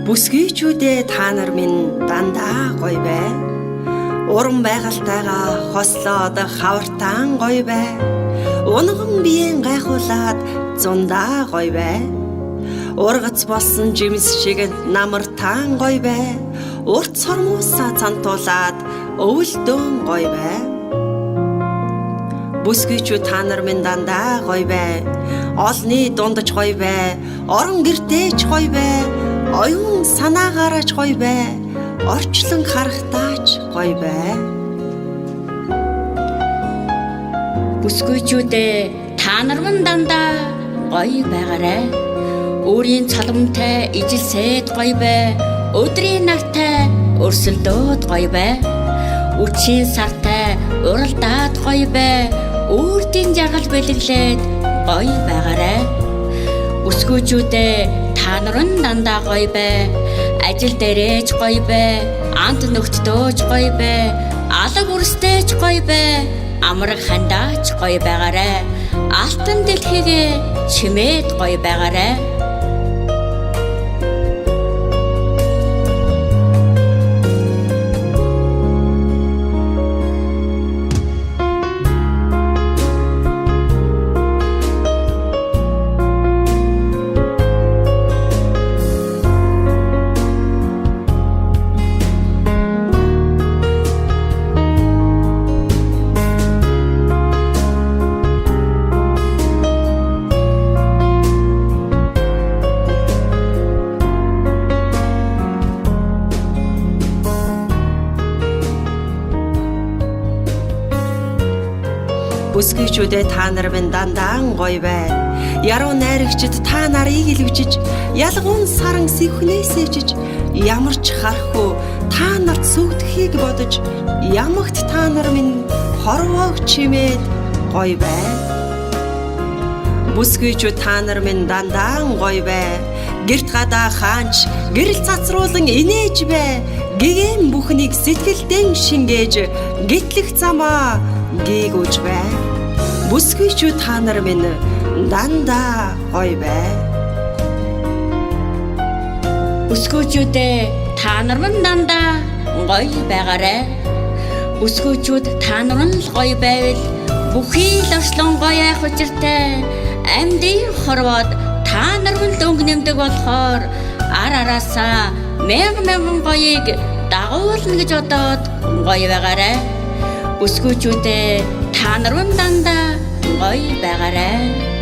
Бүсгүйчүүдээ та нар минь дандаа гоё бай. Уран байгальтайгаа хослоод хавартаан гоё бай. Унган биеийн гайхуулаад зундаа гоё бай. Ургац болсон жимс шиг намартаан гоё бай. Урт сормуусаа цантуулаад өвөлдөөн гоё бай. Бүсгүйчүүд та нар минь дандаа гоё бай. Олны дундаж гоё бай. Орон гэртээч гоё бай. Оюун санаагаараач гоё бай. Орчлон харахтаач гоё бай. Бүсгүйчүүдээ та нар минь дандаа гоё байгаарай. Өөрийн цалмтай ижилсээд гоё бай. Өдрийн нагтай өрсөлдөөд гоё бай. Үчийн сартай уралдаад гоё бай. Өөртийн жаргал бэлэглээд гоё байгаарай. Бүсгүйчүүдээ та нар нь дандаа гоё бай. Ажил дээрээч гоё бай. Амт нөхдөдөөч гоё бай. Алаг үрстэйч гоё бай. Амраг хандаач гоё байгаарай. Алтан дэлхийгээ чимээд гоё байгаарай. Бүсгүйчүүдээ та нар минь дандаа гоё бай. Яруу найрагчид та нарыг илвжиж, ялгуун саран сэвхнээсээжиж, ямар ч харахгүй та нарт сүгдэхийг бодож, ямагт та нар минь хорвоог чимээд гоё бай. Бүсгүйчүүд та нар минь дандаа гоё бай. Гэрт гадаа хаанч гэрэл цацруулан инээж бай. Гэгээн бүхнийг сэтгэлдэн шингээж, гитлэх замаа гээгүүж бай. Бүсгүйчүүд та нар минь дандаа гоё бай. Бүсгүйчүүдээ та нар минь дандаа гоё байгаарай. Бүсгүйчүүд та нар нь л гоё байвал бүхий л орчлон гоё айх учиртай. Амьдын хорвоод та нар минь дөнгө нэмдэг болохоор ар араасаа мянган гоёыг дагуулна гэж бодоод гоё байгаарай. Бүсгүйчүүдээ та нар минь дандаа гоё байгаарай.